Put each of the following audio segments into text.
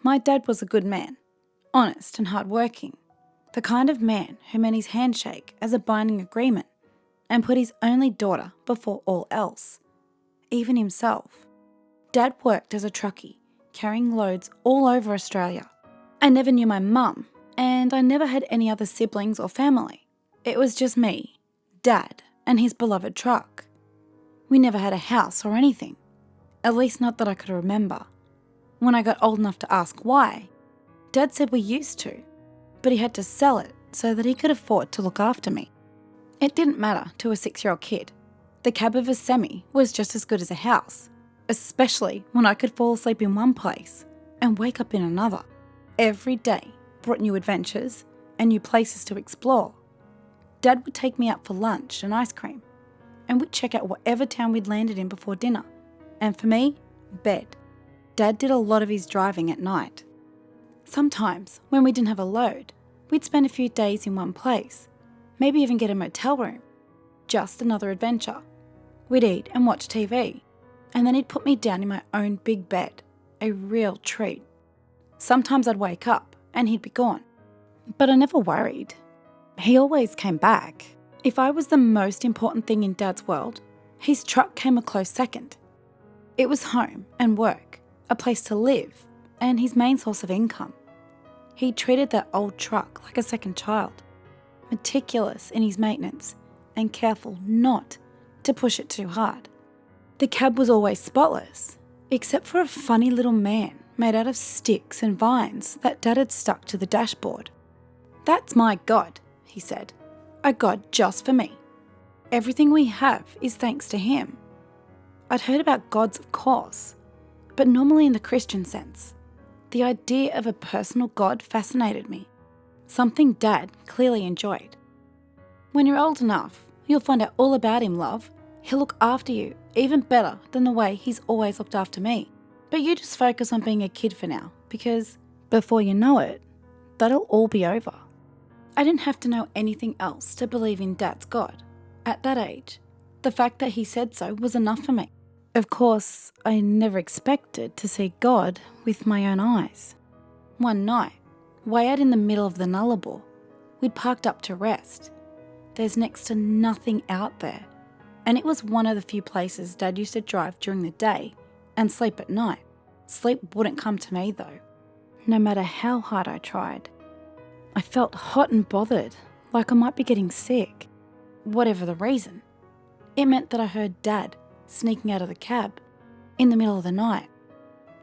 My dad was a good man, honest and hardworking, the kind of man who meant his handshake as a binding agreement and put his only daughter before all else, even himself. Dad worked as a truckie, carrying loads all over Australia. I never knew my mum, and I never had any other siblings or family. It was just me, Dad, and his beloved truck. We never had a house or anything, at least not that I could remember. When I got old enough to ask why, Dad said we used to, but he had to sell it so that he could afford to look after me. It didn't matter to a 6-year-old kid. The cab of a semi was just as good as a house, especially when I could fall asleep in one place and wake up in another. Every day brought new adventures and new places to explore. Dad would take me out for lunch and ice cream, and we'd check out whatever town we'd landed in before dinner. And for me, bed. Dad did a lot of his driving at night. Sometimes, when we didn't have a load, we'd spend a few days in one place, maybe even get a motel room. Just another adventure. We'd eat and watch TV, and then he'd put me down in my own big bed, a real treat. Sometimes I'd wake up and he'd be gone, but I never worried. He always came back. If I was the most important thing in Dad's world, his truck came a close second. It was home and work, a place to live, and his main source of income. He treated that old truck like a second child, meticulous in his maintenance and careful not to push it too hard. The cab was always spotless, except for a funny little man made out of sticks and vines that Dad had stuck to the dashboard. "That's my God," he said. "A God just for me. Everything we have is thanks to him." I'd heard about gods, of course, but normally in the Christian sense. The idea of a personal God fascinated me, something Dad clearly enjoyed. "When you're old enough, you'll find out all about him, love. He'll look after you even better than the way he's always looked after me. But you just focus on being a kid for now, because before you know it, that'll all be over." I didn't have to know anything else to believe in Dad's God. At that age, the fact that he said so was enough for me. Of course, I never expected to see God with my own eyes. One night, way out in the middle of the Nullarbor, we'd parked up to rest. There's next to nothing out there, and it was one of the few places Dad used to drive during the day and sleep at night. Sleep wouldn't come to me though, no matter how hard I tried. I felt hot and bothered, like I might be getting sick. Whatever the reason, it meant that I heard Dad sneaking out of the cab in the middle of the night.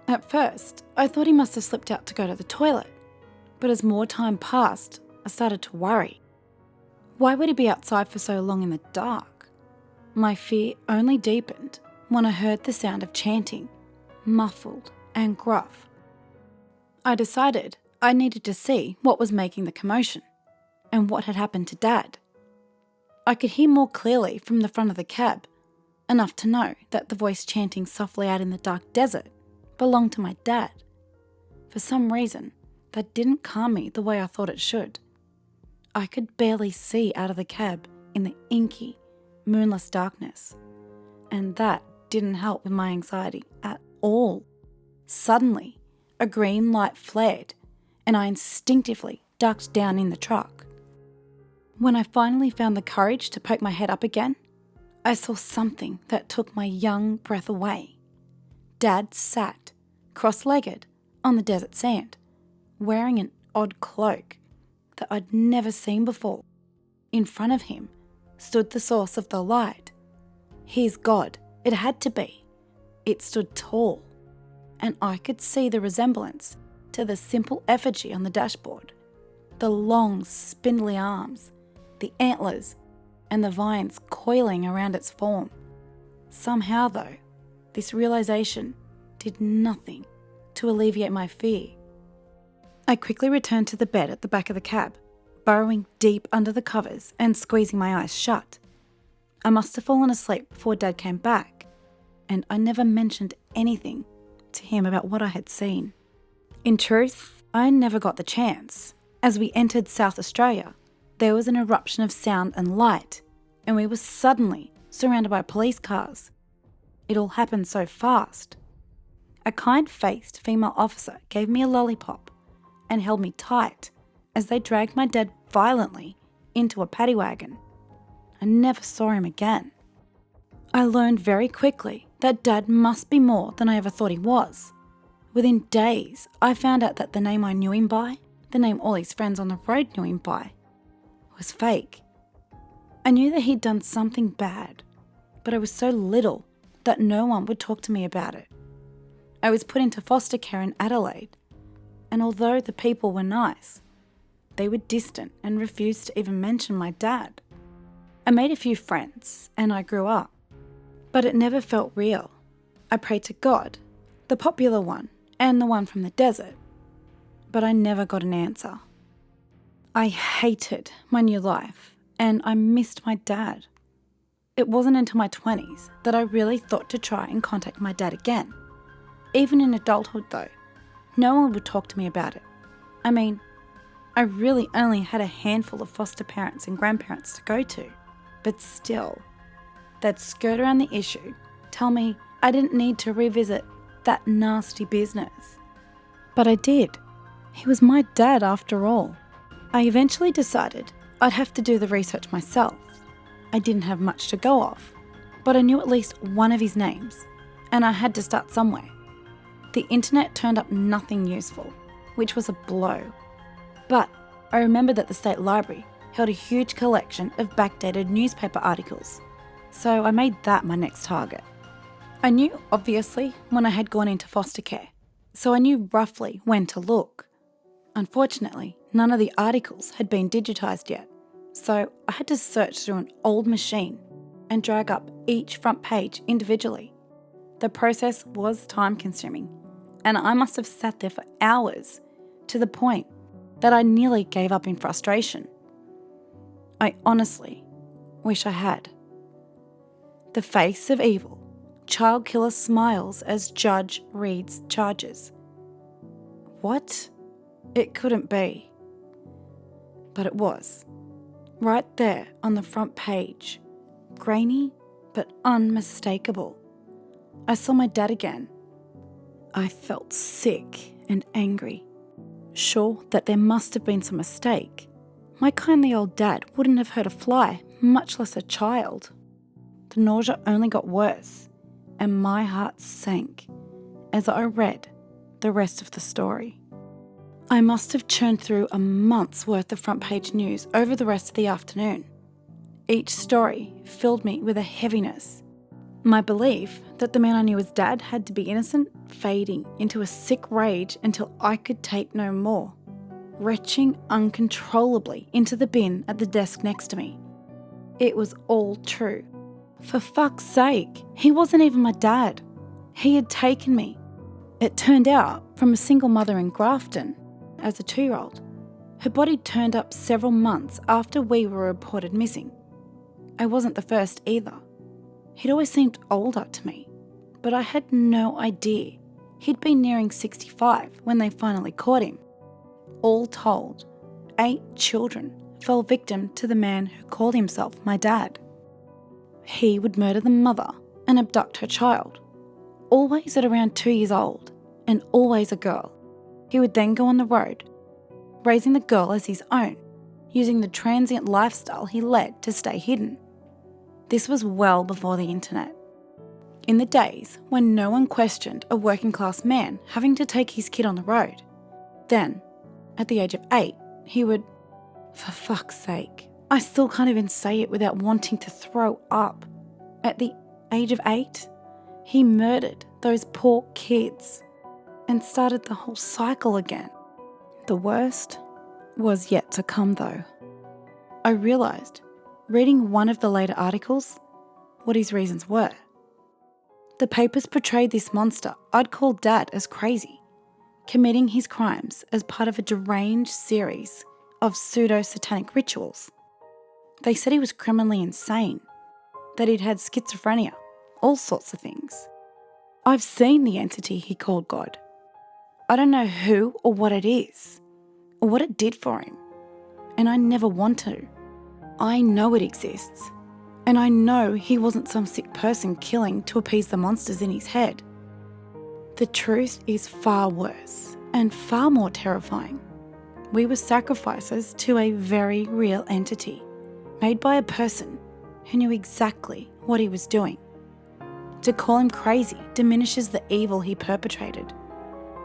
At first, I thought he must have slipped out to go to the toilet, but as more time passed, I started to worry. Why would he be outside for so long in the dark? My fear only deepened when I heard the sound of chanting, muffled and gruff. I decided I needed to see what was making the commotion and what had happened to Dad. I could hear more clearly from the front of the cab, enough to know that the voice chanting softly out in the dark desert belonged to my dad. For some reason, that didn't calm me the way I thought it should. I could barely see out of the cab in the inky, moonless darkness, and that didn't help with my anxiety at all. Suddenly, a green light flared, and I instinctively ducked down in the truck. When I finally found the courage to poke my head up again, I saw something that took my young breath away. Dad sat, cross-legged, on the desert sand, wearing an odd cloak that I'd never seen before. In front of him stood the source of the light. His God, it had to be. It stood tall, and I could see the resemblance to the simple effigy on the dashboard. The long, spindly arms, the antlers, and the vines coiling around its form. Somehow, though, this realization did nothing to alleviate my fear. I quickly returned to the bed at the back of the cab, burrowing deep under the covers and squeezing my eyes shut. I must have fallen asleep before Dad came back, and I never mentioned anything to him about what I had seen. In truth, I never got the chance. As we entered South Australia, there was an eruption of sound and light, and we were suddenly surrounded by police cars. It all happened so fast. A kind-faced female officer gave me a lollipop and held me tight as they dragged my dad violently into a paddy wagon. I never saw him again. I learned very quickly that Dad must be more than I ever thought he was. Within days, I found out that the name I knew him by, the name all his friends on the road knew him by, was fake. I knew that he'd done something bad, but I was so little that no one would talk to me about it. I was put into foster care in Adelaide, and although the people were nice, they were distant and refused to even mention my dad. I made a few friends and I grew up, but it never felt real. I prayed to God, the popular one and the one from the desert, but I never got an answer. I hated my new life and I missed my dad. It wasn't until my 20s that I really thought to try and contact my dad again. Even in adulthood though, no one would talk to me about it. I mean, I really only had a handful of foster parents and grandparents to go to, but still, they'd skirt around the issue, tell me I didn't need to revisit that nasty business. But I did. He was my dad after all. I eventually decided I'd have to do the research myself. I didn't have much to go off, but I knew at least one of his names, and I had to start somewhere. The internet turned up nothing useful, which was a blow. But I remembered that the State Library held a huge collection of backdated newspaper articles, so I made that my next target. I knew, obviously, when I had gone into foster care, so I knew roughly when to look. Unfortunately, none of the articles had been digitised yet, so I had to search through an old machine and drag up each front page individually. The process was time-consuming, and I must have sat there for hours, to the point that I nearly gave up in frustration. I honestly wish I had. The face of evil, child killer smiles as judge reads charges. What? It couldn't be. But it was. Right there on the front page. Grainy, but unmistakable. I saw my dad again. I felt sick and angry, sure that there must have been some mistake. My kindly old dad wouldn't have hurt a fly, much less a child. The nausea only got worse, and my heart sank as I read the rest of the story. I must have churned through a month's worth of front page news over the rest of the afternoon. Each story filled me with a heaviness. My belief that the man I knew as Dad had to be innocent fading into a sick rage until I could take no more, retching uncontrollably into the bin at the desk next to me. It was all true. For fuck's sake, he wasn't even my dad. He had taken me. It turned out from a single mother in Grafton as a 2-year-old. Her body turned up several months after we were reported missing. I wasn't the first either. He'd always seemed older to me, but I had no idea he'd been nearing 65 when they finally caught him. All told, 8 children fell victim to the man who called himself my dad. He would murder the mother and abduct her child, always at around 2 years old, and always a girl. He would then go on the road, raising the girl as his own, using the transient lifestyle he led to stay hidden. This was well before the internet. In the days when no one questioned a working class man having to take his kid on the road. Then, at the age of 8, he would, for fuck's sake, I still can't even say it without wanting to throw up. At the age of 8, he murdered those poor kids and started the whole cycle again. The worst was yet to come though. I realised, reading one of the later articles, what his reasons were. The papers portrayed this monster I'd call Dad as crazy, committing his crimes as part of a deranged series of pseudo-satanic rituals. They said he was criminally insane, that he'd had schizophrenia, all sorts of things. I've seen the entity he called God. I don't know who or what it is, or what it did for him, and I never want to. I know it exists, and I know he wasn't some sick person killing to appease the monsters in his head. The The truth is far worse and far more terrifying. We were sacrifices to a very real entity, made by a person who knew exactly what he was doing. To call him crazy diminishes the evil he perpetrated.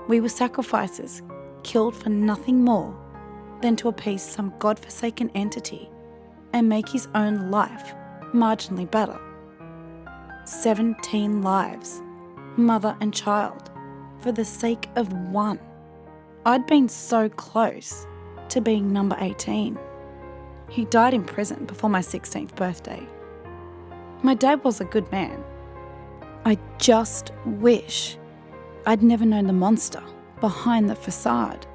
We were sacrifices, killed for nothing more than to appease some godforsaken entity and make his own life marginally better. 17 lives, mother and child, for the sake of one. I'd been so close to being number 18. He died in prison before my 16th birthday. My dad was a good man. I just wish I'd never known the monster behind the facade.